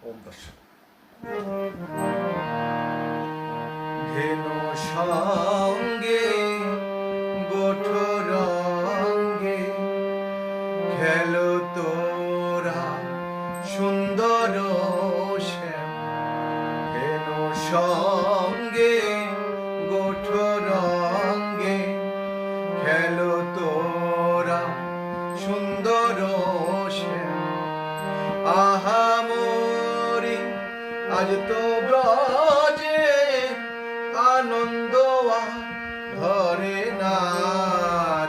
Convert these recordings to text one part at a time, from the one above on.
ওম দর্শন ধেনু সঙ্গে গোঠরঙ্গে খেলো তোরা সুন্দর শ্যাম। ধেনু সঙ্গে গোঠরঙ্গে খেলো তোরা সুন্দর শ্যাম। আহা মোরি আজ তো ব্রজে আনন্দ ধরে না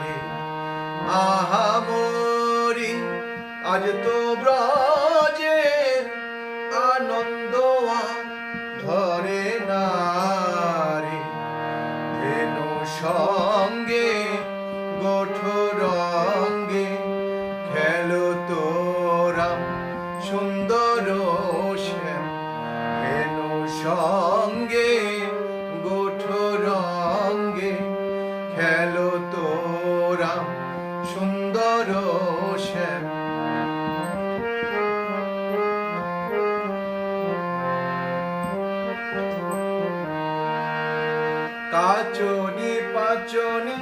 রে। আহা মোরি আজ তো ব্রজে আনন্দ ধরে না রে। ধেনু সঙ্গে গোঠরঙ্গে খেলো তোরা সুন্দর শ্যাম। ধেনু সঙ্গে গোঠরঙ্গে খেলো তোরা সুন্দর শ্যাম। কাচনি পাচনি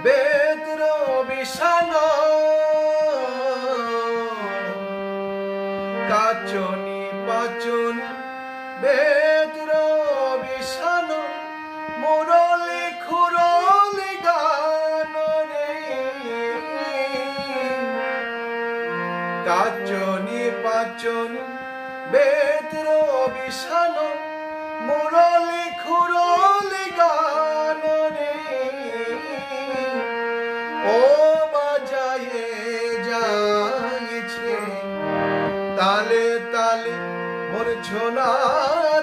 বেদ্র বিষান, কাচনি পাচনি বেদ্র বিষান মুরলি খুরলি গান রে। কাচনি পাচনি বেদ্র বিষান মুরলি খুরলি গান রে। ও বাজায়ে যাইছে তালে তালে মূর্ছনা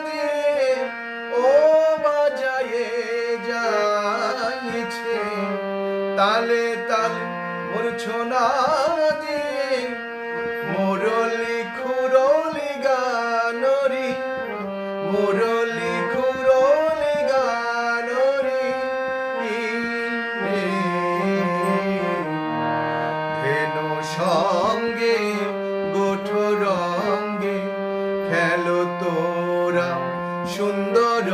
দিয়ে। ও বাজায়ে যাইছে তালে তালে মূর্ছনা দিয়ে। মুরলি খুরলি গান রে, মুরলি খুরলি গান রে। ধেনু সঙ্গে গোঠরঙ্গে খেলো তোরা সুন্দর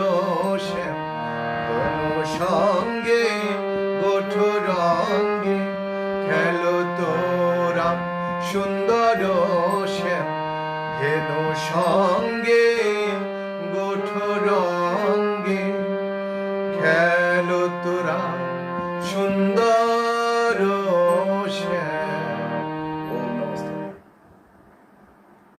শ্যাম। ধেনু সঙ্গে গোঠরঙ্গে খেলো তোরা সুন্দর শ্যাম। ধেনু সঙ্গে গোঠরঙ্গে খেলো তোরা